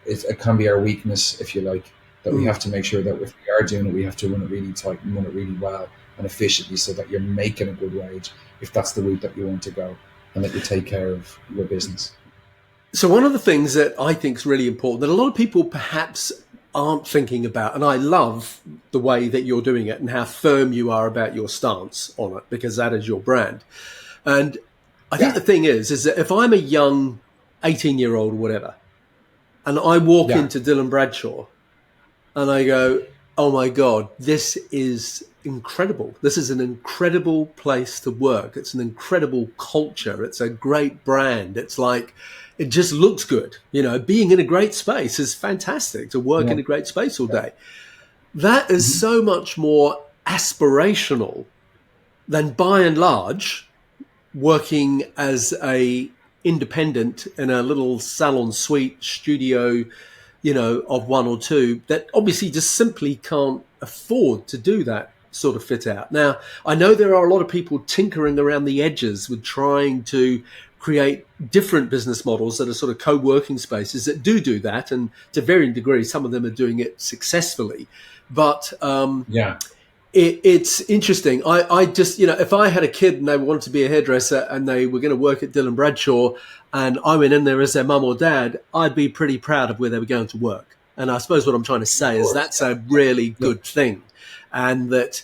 it can be our weakness, if you like, that we have to make sure that if we are doing it, we have to run it really tight and run it really well and efficiently, so that you're making a good wage, if that's the route that you want to go, and that you take care of your business. So one of the things that I think is really important that a lot of people perhaps aren't thinking about, and I love the way that you're doing it and how firm you are about your stance on it, because that is your brand. And I think the thing is that if I'm a young 18-year-old or whatever, and I walk into Dylan Bradshaw and I go, oh my God, this is incredible. This is an incredible place to work. It's an incredible culture. It's a great brand. It's like, it just looks good. Being in a great space is fantastic, to work in a great space all day. That is so much more aspirational than, by and large, working as a independent in a little salon suite studio, of one or two, that obviously just simply can't afford to do that sort of fit out. Now, I know there are a lot of people tinkering around the edges with trying to create different business models that are sort of co-working spaces that do that, and to varying degrees, some of them are doing it successfully. But it's interesting. I just, if I had a kid and they wanted to be a hairdresser and they were going to work at Dylan Bradshaw and I went in there as their mum or dad, I'd be pretty proud of where they were going to work. And I suppose what I'm trying to say is that's a really good thing. And that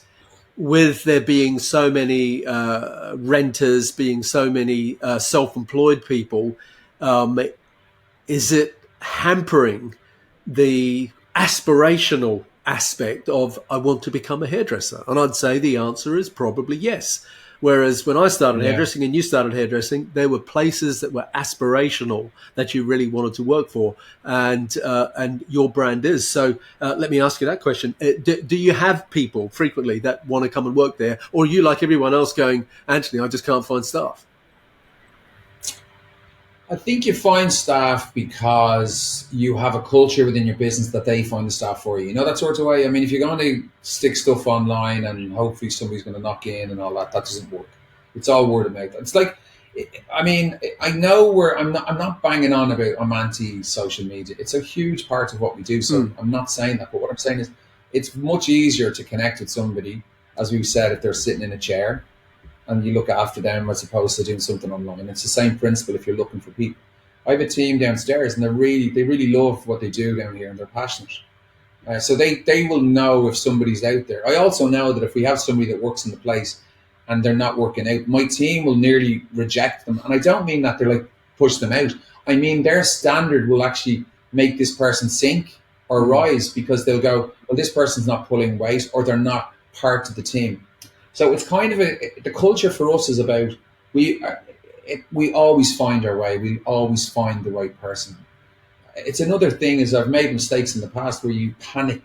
with there being so many renters, being so many self-employed people, is it hampering the aspirational aspect of I want to become a hairdresser? And I'd say the answer is probably yes. Whereas when I started hairdressing and you started hairdressing, there were places that were aspirational that you really wanted to work for, and your brand is. So let me ask you that question: do you have people frequently that want to come and work there, or are you like everyone else going, Anthony, I just can't find staff? I think you find staff because you have a culture within your business that they find the staff for you. You know, that sort of way. I mean, if you're going to stick stuff online and hopefully somebody's going to knock in and all that, that doesn't work. It's all word of mouth. It's like, I mean, I know I'm not banging on about I'm anti-social media. It's a huge part of what we do. So I'm not saying that. But what I'm saying is it's much easier to connect with somebody, as we've said, if they're sitting in a chair, and you look after them as opposed to doing something online. It's the same principle if you're looking for people. I have a team downstairs, and they really love what they do down here, and they're passionate. So they will know if somebody's out there. I also know that if we have somebody that works in the place and they're not working out, my team will nearly reject them. And I don't mean that they're like push them out. I mean their standard will actually make this person sink or rise, because they'll go, well, this person's not pulling weight, or they're not part of the team. So it's kind of the culture for us is about, we always find our way. We always find the right person. It's another thing is I've made mistakes in the past where you panic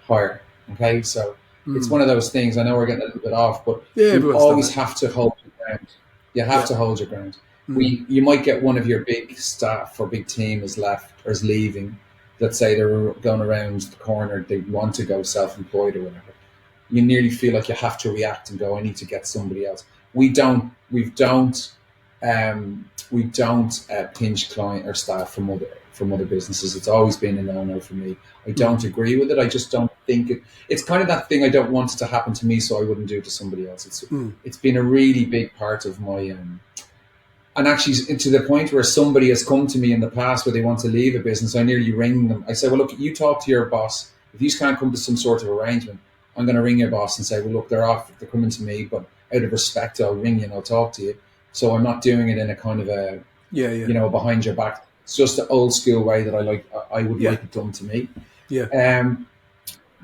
hire. Okay. So it's one of those things. I know we're getting a little bit off, but you always have to hold your ground. You have to hold your ground. You might get one of your big staff or big team is left or is leaving. Let's say they're going around the corner. They want to go self-employed or whatever. You nearly feel like you have to react and go, I need to get somebody else. We don't pinch client or staff from other businesses. It's always been a no-no for me. I don't agree with it. I just don't think it's kind of that thing. I don't want it to happen to me, so I wouldn't do it to somebody else. It's been a really big part of my, and actually to the point where somebody has come to me in the past where they want to leave a business. I nearly ring them. I say, well, look, you talk to your boss. If you can't come to some sort of arrangement, I'm going to ring your boss and say, well, look, they're off. They're coming to me, but out of respect, I'll ring you and I'll talk to you. So I'm not doing it in a kind of a, you know, behind your back. It's just the old school way that I would like it done to me.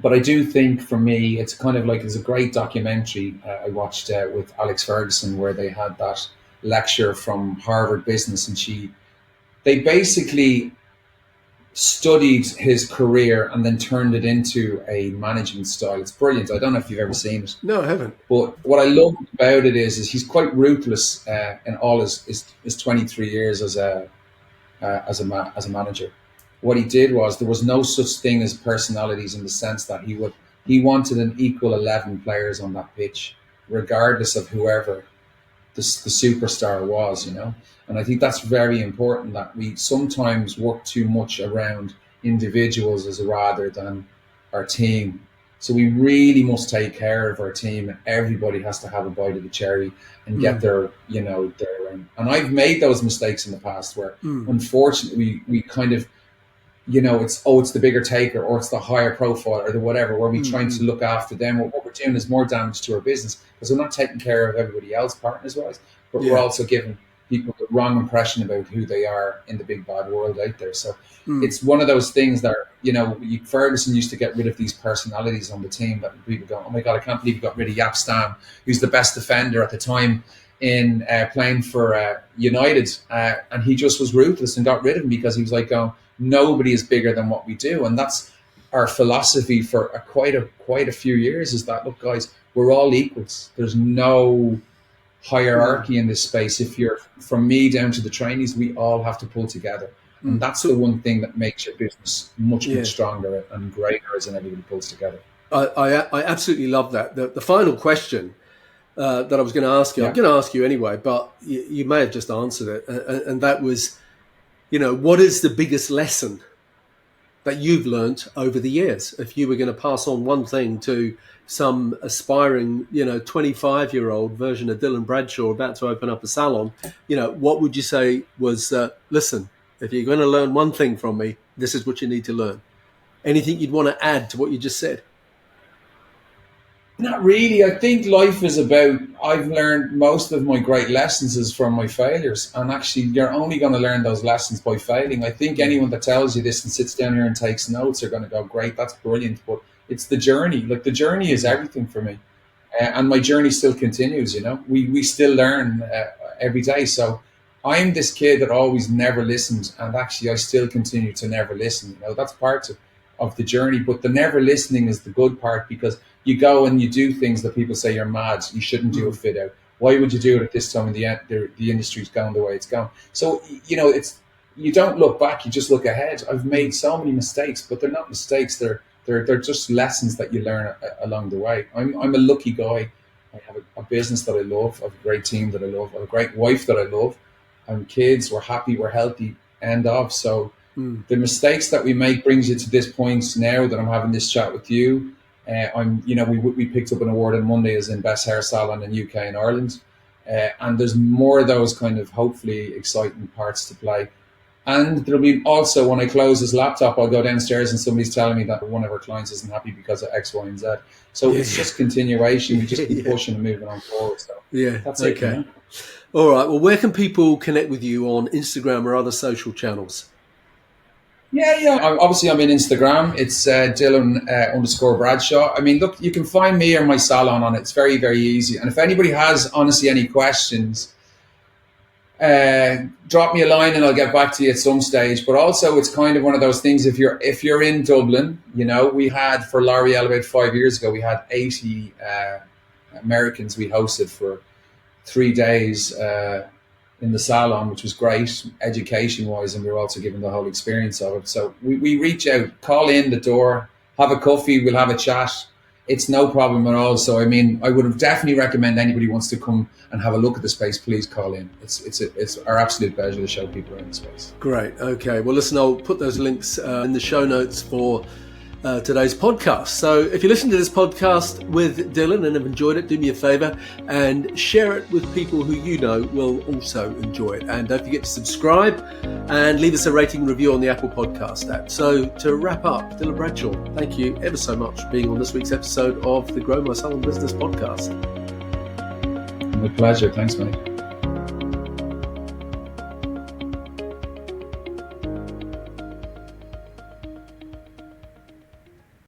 But I do think for me, it's kind of like, there's a great documentary I watched with Alex Ferguson where they had that lecture from Harvard Business, and they basically studied his career and then turned it into a management style. It's brilliant. I don't know if you've ever seen it. No, I haven't. But what I love about it is he's quite ruthless in all his 23 years as a manager. What he did was there was no such thing as personalities, in the sense that he wanted an equal 11 players on that pitch, regardless of whoever the superstar was, you know. And I think that's very important, that we sometimes work too much around individuals as rather than our team. So we really must take care of our team, and everybody has to have a bite of the cherry and get their, you know, and I've made those mistakes in the past where unfortunately we kind of, you know, it's the bigger taker, or it's the higher profile, or the whatever, where we're trying to look after them. What we're doing is more damage to our business, because we're not taking care of everybody else partners wise, but we're also giving people the wrong impression about who they are in the big bad world out there. So it's one of those things that, you know, Ferguson used to get rid of these personalities on the team that people go, oh my God, I can't believe you got rid of Yap Stam, who's the best defender at the time in playing for United, and he just was ruthless and got rid of him, because he was like, nobody is bigger than what we do. And that's our philosophy for quite a few years, is that, look guys, we're all equals. There's no hierarchy in this space. If you're from me down to the trainees, we all have to pull together. And that's the one thing that makes your business much stronger and greater, as in everybody pulls together. I absolutely love that. The final question that I was going to ask you, I'm going to ask you anyway, but you may have just answered it. And that was, you know, what is the biggest lesson that you've learned over the years? If you were going to pass on one thing to some aspiring, you know, 25-year-old version of Dylan Bradshaw about to open up a salon, you know, what would you say was, listen, if you're going to learn one thing from me, this is what you need to learn? Anything you'd want to add to what you just said? Not really. I think life is about, I've learned most of my great lessons is from my failures. And actually, you're only going to learn those lessons by failing. I think anyone that tells you this and sits down here and takes notes are going to go, great, that's brilliant. But it's the journey. Like, the journey is everything for me. And my journey still continues, you know. We still learn every day. So I'm this kid that always never listens. And actually, I still continue to never listen. You know, that's part of the journey. But the never listening is the good part, because you go and you do things that people say you're mad. You shouldn't do a fit out. Why would you do it at this time when the industry's going the way it's going? So, you know, you don't look back, you just look ahead. I've made so many mistakes, but they're not mistakes. They're just lessons that you learn along the way. I'm a lucky guy. I have a business that I love. I have a great team that I love. I have a great wife that I love. And kids, we're happy, we're healthy, end of. So the mistakes that we make brings you to this point now that I'm having this chat with you. We picked up an award on Monday as in best hair salon in UK and Ireland, and there's more of those kind of hopefully exciting parts to play. And there'll be also, when I close this laptop, I'll go downstairs and somebody's telling me that one of our clients isn't happy because of X, Y, and Z. So it's just continuation. We just keep pushing and moving on forward. So that's it. Okay. All right. Well, where can people connect with you on Instagram or other social channels? Yeah. Obviously, I'm in Instagram. It's Dylan _ Bradshaw. I mean, look, you can find me or my salon on it. It's very, very easy. And if anybody has, honestly, any questions, drop me a line and I'll get back to you at some stage. But also, it's kind of one of those things. If you're in Dublin, you know, we had for L'Oreal about 5 years ago, we had 80 Americans we hosted for 3 days in the Salon, which was great education-wise, and we were also given the whole experience of it. So we reach out, call in the door, have a coffee, we'll have a chat. It's no problem at all. So, I mean, I would have definitely recommend anybody who wants to come and have a look at the space, please call in. It's our absolute pleasure to show people around the space. Great. Okay. Well, listen, I'll put those links in the show notes for today's podcast. So if you listen to this podcast with Dylan and have enjoyed it, do me a favor and share it with people who you know will also enjoy it. And don't forget to subscribe and leave us a rating review on the Apple Podcast app. So to wrap up, Dylan Bradshaw, thank you ever so much for being on this week's episode of the Grow My Salon Business podcast. My pleasure. Thanks, mate.